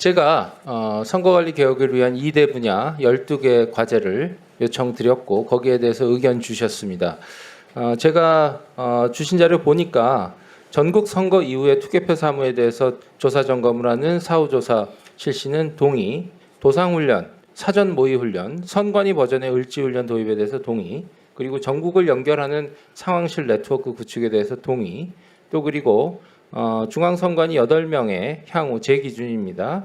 제가 선거관리 개혁을 위한 2대 분야 12개 과제를 요청드렸고 거기에 대해서 의견 주셨습니다. 제가 주신 자료 보니까 전국 선거 이후에 투개표 사무에 대해서 조사 점검을 하는 사후조사 실시는 동의, 도상훈련, 사전 모의훈련, 선관위 버전의 을지훈련 도입에 대해서 동의, 그리고 전국을 연결하는 상황실 네트워크 구축에 대해서 동의, 또 그리고 중앙선관위 8명의 향후 제 기준입니다.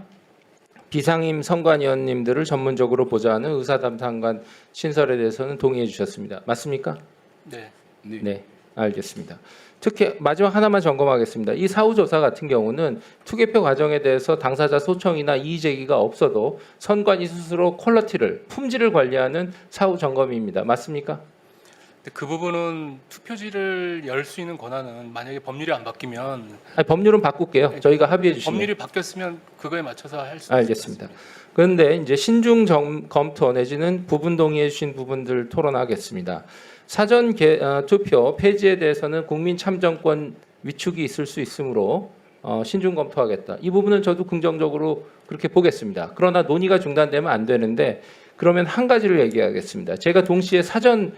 비상임 선관위원님들을 전문적으로 보좌하는 의사담당관 신설에 대해서는 동의해 주셨습니다. 맞습니까? 네. 네, 알겠습니다. 특히 마지막 하나만 점검하겠습니다. 이 사후조사 같은 경우는 투개표 과정에 대해서 당사자 소청이나 이의 제기가 없어도 선관위 스스로 퀄리티를, 품질을 관리하는 사후 점검입니다. 맞습니까? 그 부분은 투표지를 열 수 있는 권한은 만약에 법률이 안 바뀌면 아니, 법률은 바꿀게요. 저희가 합의해 주시면. 법률이 바뀌었으면 그거에 맞춰서 할 수 알겠습니다. 그런데 이제 신중 검토 내지는 부분 동의해 주신 부분들 토론하겠습니다. 사전 투표 폐지에 대해서는 국민 참정권 위축이 있을 수 있으므로 신중 검토하겠다. 이 부분은 저도 긍정적으로 그렇게 보겠습니다. 그러나 논의가 중단되면 안 되는데 그러면 한 가지를 얘기하겠습니다. 제가 동시에 사전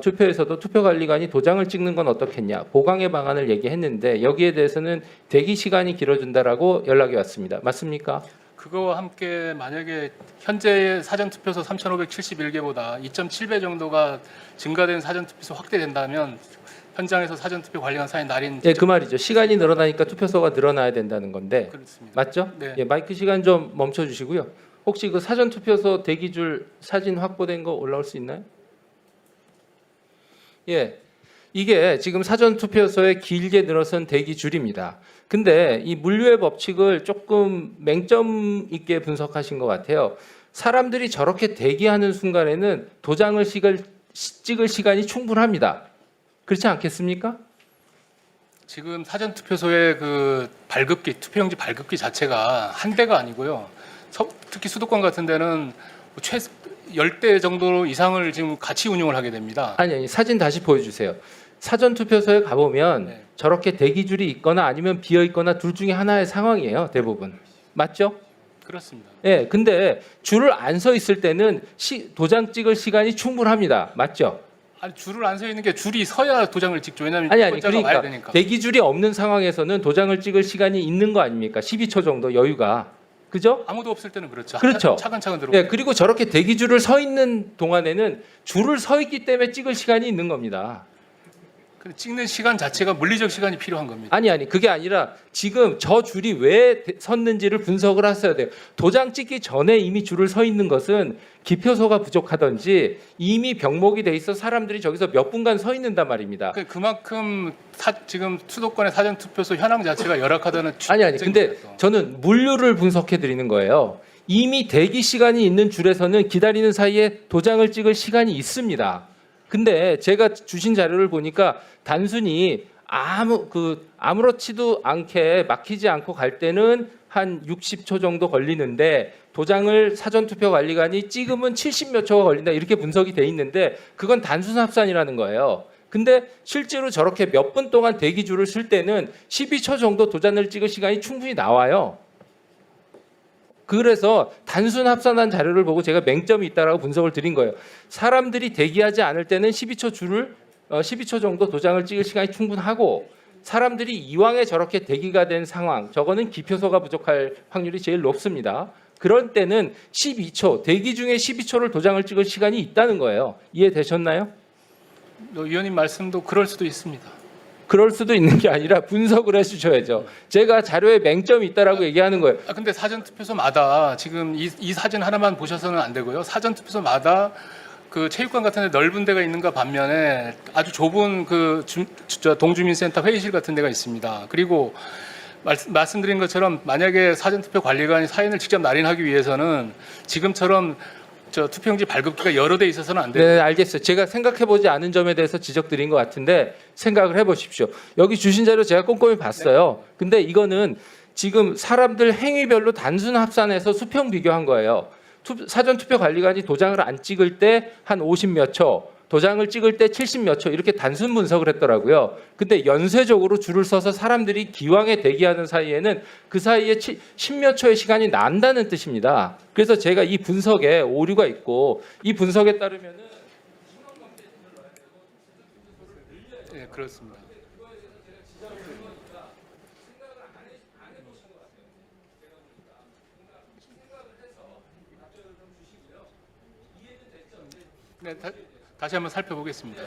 투표에서도 투표관리관이 도장을 찍는 건 어떻겠냐, 보강의 방안을 얘기했는데 여기에 대해서는 대기 시간이 길어진다라고 연락이 왔습니다. 맞습니까? 그거와 함께 만약에 현재 사전투표소 3,571개보다 2.7배 정도가 증가된 사전투표소 확대된다면 현장에서 사전투표 관리관 사인 날인 네, 그 말이죠. 시간이 늘어나니까 투표소가 늘어나야 된다는 건데 그렇습니다. 맞죠? 네. 예, 마이크 시간 좀 멈춰주시고요. 혹시 그 사전투표소 대기줄 사진 확보된 거 올라올 수 있나요? 예, 이게 지금 사전투표소에 길게 늘어선 대기줄입니다. 근데 이 물류의 법칙을 조금 맹점 있게 분석하신 것 같아요. 사람들이 저렇게 대기하는 순간에는 도장을 찍을 시간이 충분합니다. 그렇지 않겠습니까? 지금 사전투표소의 그 발급기, 투표용지 발급기 자체가 한 대가 아니고요. 특히 수도권 같은 데는 최소 10대 정도 이상을 지금 같이 운영을 하게 됩니다. 아니, 사진 다시 보여주세요. 사전투표소에 가보면 네. 저렇게 대기줄이 있거나 아니면 비어 있거나 둘 중에 하나의 상황이에요. 대부분. 맞죠? 그렇습니다. 예, 근데 줄을 안 서 있을 때는 도장 찍을 시간이 충분합니다. 맞죠? 아니 줄을 안 서 있는 게 줄이 서야 도장을 찍죠. 왜냐하면 아니, 와야 그러니까 되니까. 대기줄이 없는 상황에서는 도장을 찍을 시간이 있는 거 아닙니까? 12초 정도 여유가. 그죠? 아무도 없을 때는 그렇죠. 그렇죠. 차근차근 들어오고. 예, 그리고 저렇게 대기줄을 서 있는 동안에는 줄을 서 있기 때문에 찍을 시간이 있는 겁니다. 근데 찍는 시간 자체가 물리적 시간이 필요한 겁니다. 아니 그게 아니라 지금 저 줄이 왜 섰는지를 분석을 하셔야 돼요. 도장 찍기 전에 이미 줄을 서 있는 것은 기표소가 부족하든지 이미 병목이 돼 있어 사람들이 저기서 몇 분간 서 있는단 말입니다. 그만큼 지금 수도권의 사전투표소 현황 자체가 열악하다는 아니 근데 저는 물류를 분석해 드리는 거예요. 이미 대기 시간이 있는 줄에서는 기다리는 사이에 도장을 찍을 시간이 있습니다. 근데 제가 주신 자료를 보니까 단순히 아무렇지도 않게 막히지 않고 갈 때는 한 60초 정도 걸리는데 도장을 사전투표관리관이 찍으면 70몇 초가 걸린다 이렇게 분석이 돼 있는데 그건 단순 합산이라는 거예요. 근데 실제로 저렇게 몇 분 동안 대기줄을 쓸 때는 12초 정도 도장을 찍을 시간이 충분히 나와요. 그래서 단순 합산한 자료를 보고 제가 맹점이 있다라고 분석을 드린 거예요. 사람들이 대기하지 않을 때는 12초 정도 도장을 찍을 시간이 충분하고 사람들이 이왕에 저렇게 대기가 된 상황, 저거는 기표소가 부족할 확률이 제일 높습니다. 그럴 때는 12초, 대기 중에 12초를 도장을 찍을 시간이 있다는 거예요. 이해되셨나요? 위원님 말씀도 그럴 수도 있습니다. 그럴 수도 있는 게 아니라 분석을 해주셔야죠. 제가 자료에 맹점이 있다라고 얘기하는 거예요. 근데 사전투표소마다 지금 이 사진 하나만 보셔서는 안 되고요. 사전투표소마다 그 체육관 같은 데 넓은 데가 있는가 반면에 아주 좁은 그 동주민센터 회의실 같은 데가 있습니다. 그리고 말씀드린 것처럼 만약에 사전투표 관리관이 사인을 직접 날인하기 위해서는 지금처럼 투표용지 발급기가 여러 대 있어서는 안 돼요. 네, 알겠어요. 제가 생각해보지 않은 점에 대해서 지적드린 것 같은데 생각을 해보십시오. 여기 주신 자료 제가 꼼꼼히 봤어요. 근데 이거는 지금 사람들 행위별로 단순 합산해서 수평 비교한 거예요. 사전투표관리관이 도장을 안 찍을 때 한 50몇 초, 도장을 찍을 때 70몇 초 이렇게 단순 분석을 했더라고요. 근데 연쇄적으로 줄을 서서 사람들이 기왕에 대기하는 사이에는 그 사이에 10몇 초의 시간이 난다는 뜻입니다. 그래서 제가 이 분석에 오류가 있고 이 분석에 따르면은 예, 그렇습니다. 네, 다시 한번 살펴보겠습니다.